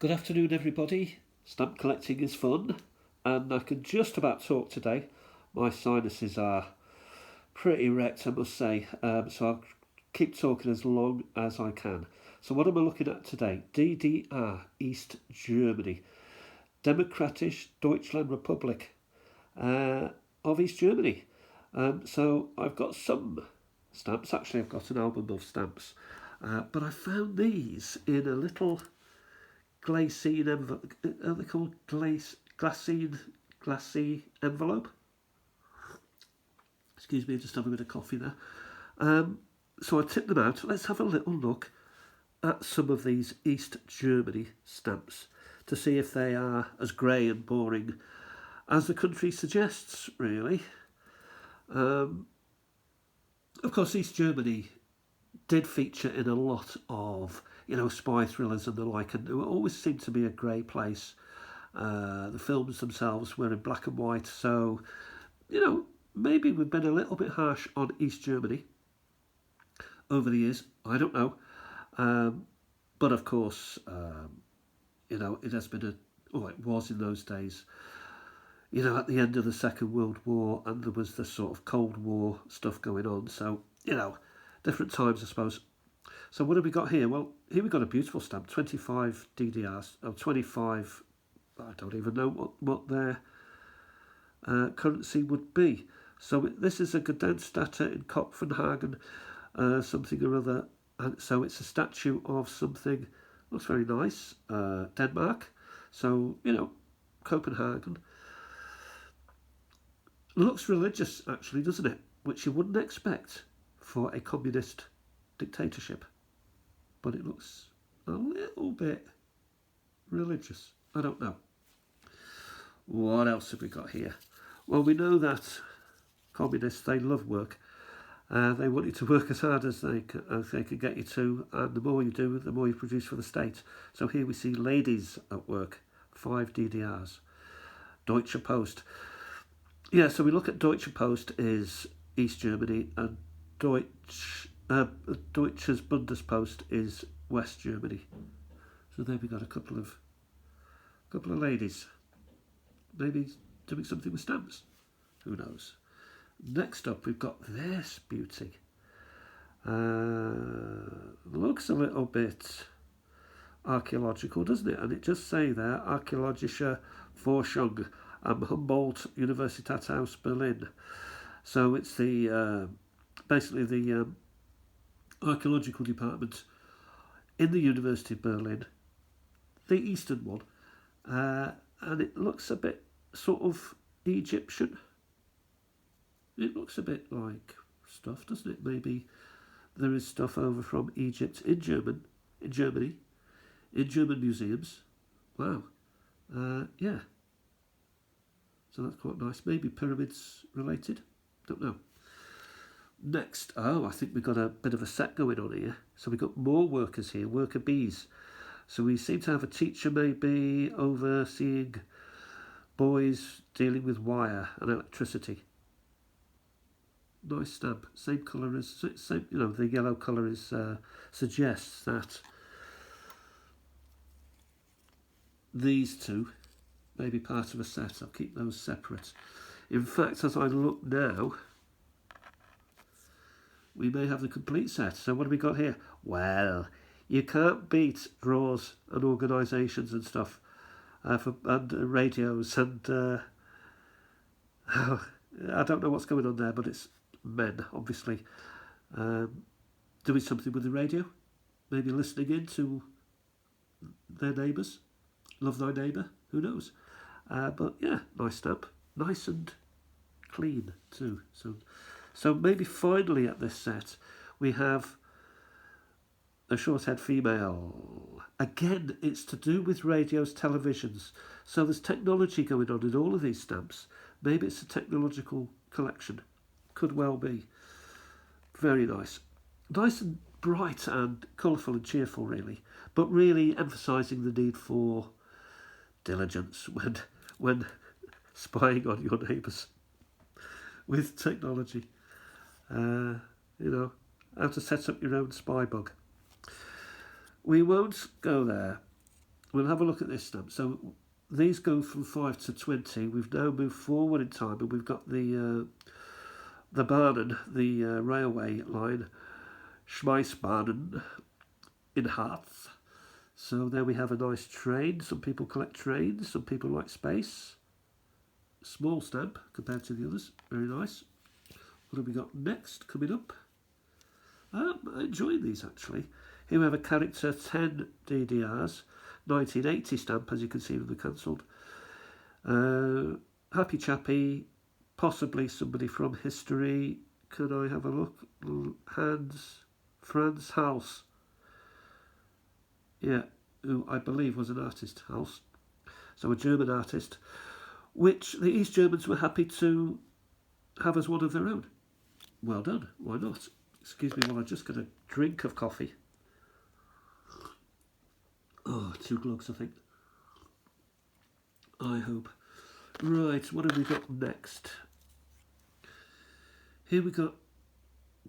Good afternoon, everybody. Stamp collecting is fun, and I can just about talk today. My sinuses are pretty wrecked, I must say, so I'll keep talking as long as I can. So, what am I looking at today? DDR, East Germany, Democratische Deutschland Republic of East Germany. So, I've got some stamps. Actually, I've got an album of stamps, but I found these in a little glassine envelope. Are they called glassy envelope? Excuse me, just having a bit of coffee there. So I tipped them out. Let's have a little look at some of these East Germany stamps to see if they are as grey and boring as the country suggests, really. Of course, East Germany did feature in a lot of, spy thrillers and the like, and it always seemed to be a grey place. The films themselves were in black and white, so, maybe we've been a little bit harsh on East Germany over the years. I don't know. But of course, it has been it was in those days, at the end of the Second World War, and there was the sort of Cold War stuff going on. So, different times, I suppose. So what have we got here? Well, here we've got a beautiful stamp, 25 DDRs, 25, I don't even know what their currency would be. So this is a Gedenkstätte in Copenhagen, something or other. And so it's a statue of something, looks very nice, Denmark. So, Copenhagen. Looks religious, actually, doesn't it? Which you wouldn't expect for a communist dictatorship. But it looks a little bit religious. I don't know. What else have we got here? Well, we know that communists, they love work. They want you to work as hard as they can get you to, and the more you do, the more you produce for the state. So here we see ladies at work, 5 DDRs. Deutsche Post. Yeah, so we look at Deutsche Post is East Germany, and Deutsches Bundespost is West Germany. So there we got a couple of ladies, maybe doing something with stamps. Who knows? Next up, we've got this beauty. Looks a little bit archaeological, doesn't it? And it just say there, Archäologische Forschung am Humboldt Universitätshaus Berlin. So it's the basically the archaeological department in the University of Berlin, the eastern one, and it looks a bit sort of Egyptian. It looks a bit like stuff, doesn't it? Maybe there is stuff over from Egypt in Germany, in German museums. Wow. Yeah. So that's quite nice. Maybe pyramids related. Don't know. Next, I think we've got a bit of a set going on here. So we've got more workers here, worker bees. So we seem to have a teacher maybe overseeing boys dealing with wire and electricity. Nice stamp. Same colour as, the yellow colour is suggests that these two may be part of a set. I'll keep those separate. In fact, as I look now, we may have the complete set. So what have we got here? Well, you can't beat drawers and organisations and stuff, and radios and I don't know what's going on there, but it's men, obviously, doing something with the radio, maybe listening in to their neighbours. Love thy neighbour, who knows? But yeah, nice stamp, nice and clean too. So maybe finally at this set we have a short-haired female. Again, it's to do with radios, televisions. So there's technology going on in all of these stamps. Maybe it's a technological collection. Could well be. Very nice. Nice and bright and colourful and cheerful, really. But really emphasising the need for diligence when spying on your neighbours with technology. How to set up your own spy bug. We won't go there. we'll have a look at this stamp. So these go from 5 to 20. We've now moved forward in time, and we've got the Bahnen, the railway line, Schmeissbahnen in Harz. So there we have a nice train. Some people collect trains, some people like space. Small stamp compared to the others. Very nice. What have we got next coming up? I'm enjoying these actually. Here we have a character 10 DDRs, 1980 stamp, as you can see from the cancelled. Happy Chappy, possibly somebody from history. Can I have a look? Franz Hals. Yeah, who I believe was an artist, Hals. So a German artist, which the East Germans were happy to have as one of their own. Well done, why not? Excuse me while I just get a drink of coffee. Oh, 2 glugs, I think. I hope. Right, what have we got next? Here we got...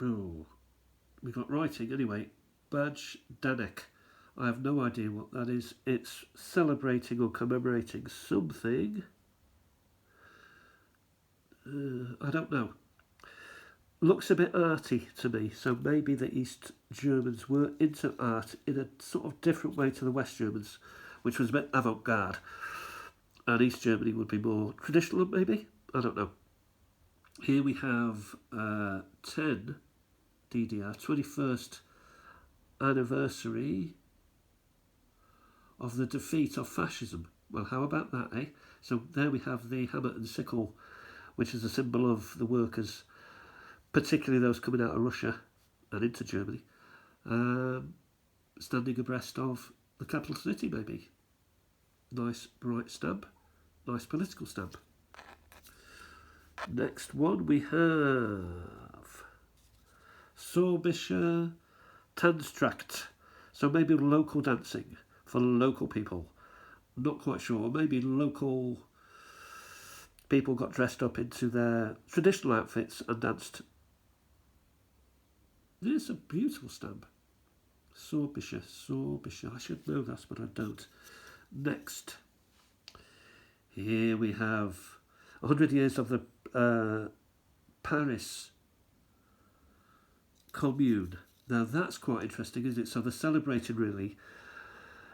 Oh, we got writing anyway. Badge Danek. I have no idea what that is. It's celebrating or commemorating something. I don't know. Looks a bit arty to me, so maybe the East Germans were into art in a sort of different way to the West Germans, which was a bit avant-garde. And East Germany would be more traditional, maybe? I don't know. Here we have 10 DDR, 21st anniversary of the defeat of fascism. Well, how about that, eh? So there we have the hammer and sickle, which is a symbol of the workers, particularly those coming out of Russia and into Germany, standing abreast of the capital city, maybe. Nice bright stamp, nice political stamp. Next one we have Sorbischer Tanztrakt. So maybe local dancing for local people. Not quite sure. Maybe local people got dressed up into their traditional outfits and danced. It's a beautiful stamp. Sorbischer. I should know that, but I don't. Next. Here we have 100 years of the Paris Commune. Now that's quite interesting, isn't it? So they're celebrating really,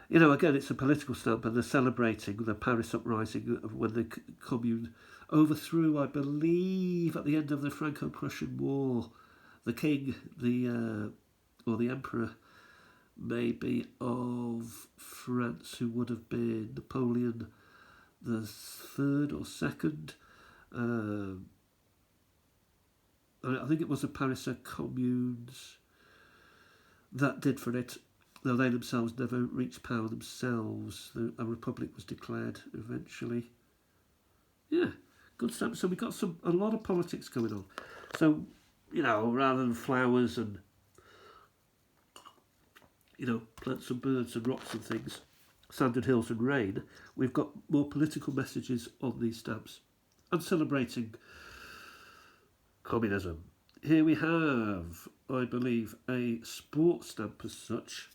you know, again it's a political stamp, and they're celebrating the Paris uprising when the Commune overthrew, I believe, at the end of the Franco-Prussian War, the king, or the emperor, maybe, of France, who would have been Napoleon the third or second. I think it was the Paris communes that did for it, though they themselves never reached power themselves. A republic was declared eventually. Yeah, good stuff. So we got a lot of politics going on. So, you know, rather than flowers and, you know, plants and birds and rocks and things, sand and hills and rain, we've got more political messages on these stamps and celebrating communism. Here we have, I believe, a sports stamp as such,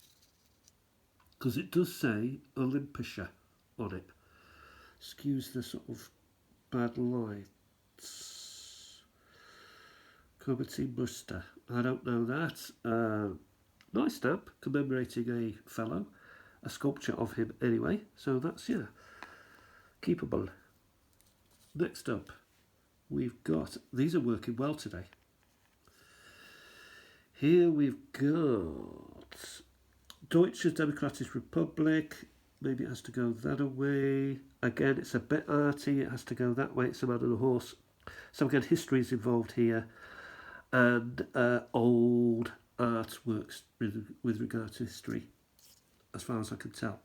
because it does say Olympische on it. Excuse the sort of bad lights. Committee Muster. I don't know that. Nice stamp commemorating a fellow, a sculpture of him anyway. So that's, yeah, keepable. Next up, we've got, these are working well today. Here we've got Deutsche Demokratische Republik. Maybe it has to go that away. Again, it's a bit arty. It has to go that way. It's a man and a horse. So again, history is involved here. And old artworks with regard to history, as far as I can tell.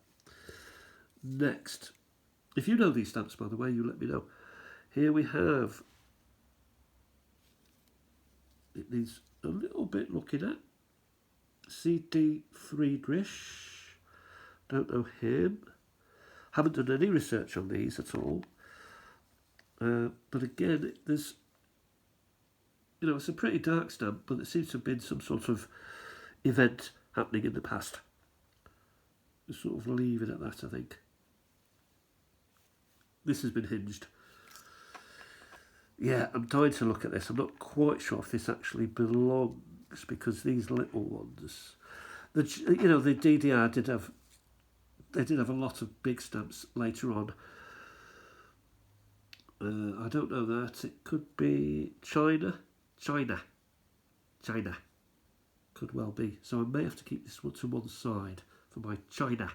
Next. If you know these stamps, by the way, you let me know. Here we have, it needs a little bit looking at, C.D. Friedrich. Don't know him. Haven't done any research on these at all. But again, there's, you know, it's a pretty dark stamp, but there seems to have been some sort of event happening in the past. We'll sort of leave it at that, I think. This has been hinged. Yeah, I'm dying to look at this. I'm not quite sure if this actually belongs, because these little ones, the DDR did have a lot of big stamps later on. I don't know that. It could be China. Could well be. So I may have to keep this one to one side for my China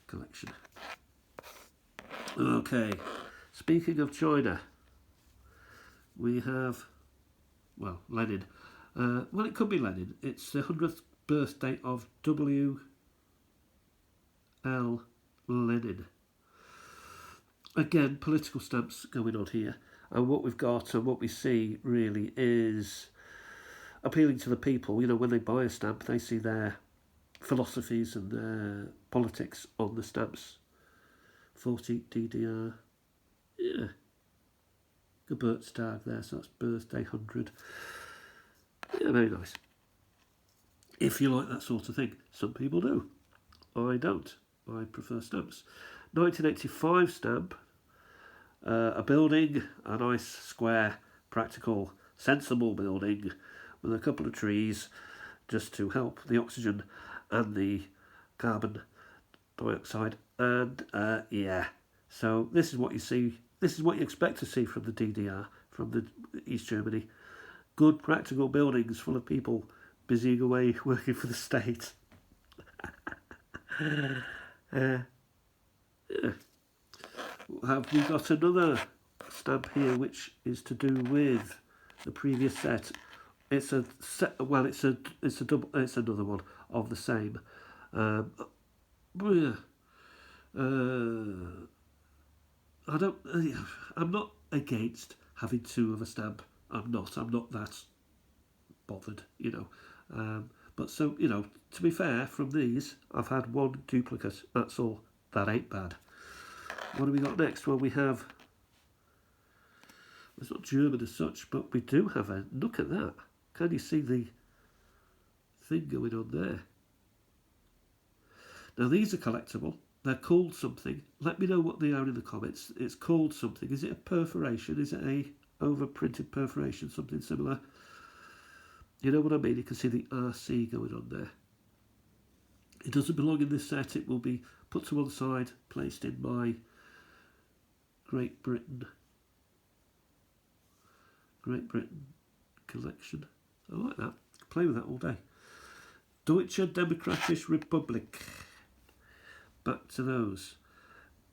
collection. Okay, speaking of China, we have, well, Lenin. Well, it could be Lenin. It's the 100th birthday of W. L. Lenin. Again, political stamps going on here. And what we've got and what we see really is appealing to the people. You know, when they buy a stamp, they see their philosophies and their politics on the stamps. 40 DDR. Yeah. Geburtstag there, so that's birthday 100. Yeah, very nice. If you like that sort of thing. Some people do. I don't. I prefer stamps. 1985 stamp. A building, a nice, square, practical, sensible building with a couple of trees just to help the oxygen and the carbon dioxide. And yeah, so this is what you see. This is what you expect to see from the DDR, from the East Germany. Good, practical buildings full of people busying away working for the state. Yeah. Have we got another stamp here which is to do with the previous set? It's a set. Well, it's another one of the same. I don't. I'm not against having two of a stamp. I'm not that bothered, you know. But so, you know, to be fair, from these, I've had one duplicate. That's all. That ain't bad. What do we got next? Well, we have, it's not German as such, but we do have a, look at that. Can you see the thing going on there? Now, these are collectible. They're called something. Let me know what they are in the comments. It's called something. Is it a perforation? Is it a overprinted perforation? Something similar? You know what I mean? You can see the RC going on there. It doesn't belong in this set. It will be put to one side, placed in my Great Britain collection. I like that. Play with that all day. Deutsche Demokratische Republik. Back to those.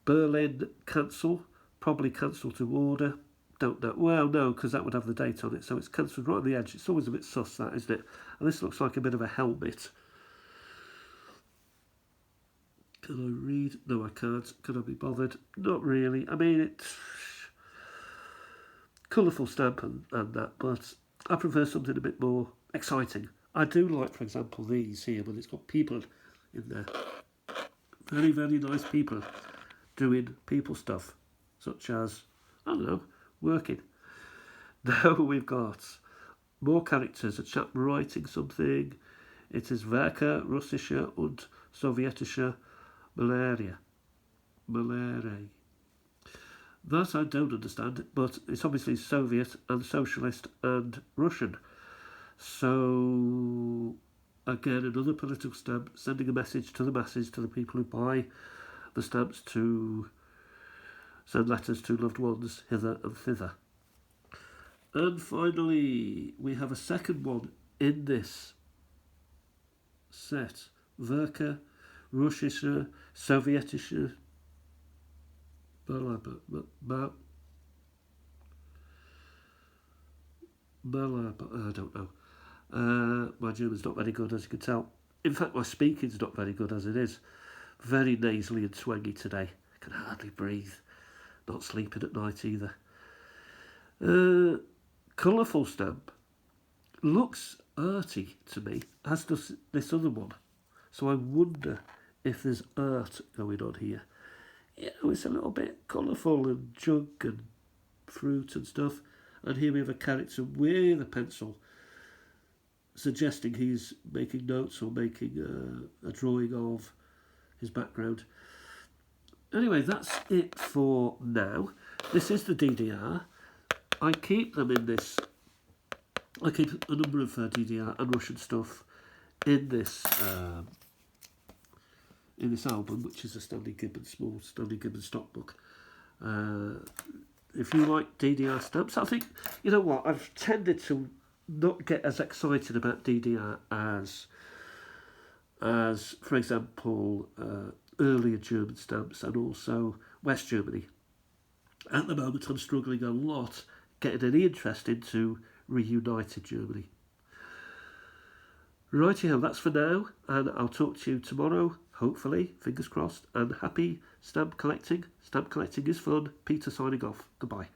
Berlin cancel. Probably cancel to order. Don't know. Well, no, because that would have the date on it. So it's cancelled right on the edge. It's always a bit sus, that, isn't it? And this looks like a bit of a helmet. Can I read? No, I can't. Can I be bothered? Not really. I mean, it's colourful stamp and that, but I prefer something a bit more exciting. I do like, for example, these here, when it's got people in there. Very, very nice people doing people stuff, such as, I don't know, working. Now we've got more characters, a chap writing something. It is Werke, Russische und Sowjetische Malaria. That I don't understand, but it's obviously Soviet and Socialist and Russian. So, again, another political stamp, sending a message to the masses, to the people who buy the stamps, to send letters to loved ones hither and thither. And finally, we have a second one in this set. Werke, Russische, Sowjetische, I don't know. My German's not very good, as you can tell. In fact, my speaking's not very good as it is. Very nasally and twangy today. I can hardly breathe. Not sleeping at night either. Colourful stamp. Looks arty to me, as does this other one. So I wonder if there's art going on here. You know, it's a little bit colourful and junk and fruit and stuff. And here we have a character with a pencil, suggesting he's making notes or making a drawing of his background. Anyway, that's it for now. This is the DDR. I keep them in this. I keep a number of DDR and Russian stuff in this album, which is a Stanley Gibbons, small Stanley Gibbons stock book. If you like DDR stamps, I think, you know what, I've tended to not get as excited about DDR as for example, earlier German stamps and also West Germany. At the moment, I'm struggling a lot getting any interest into reunited Germany. Righty-ho, that's for now, and I'll talk to you tomorrow, hopefully, fingers crossed, and happy stamp collecting. Stamp collecting is fun. Peter signing off. Goodbye.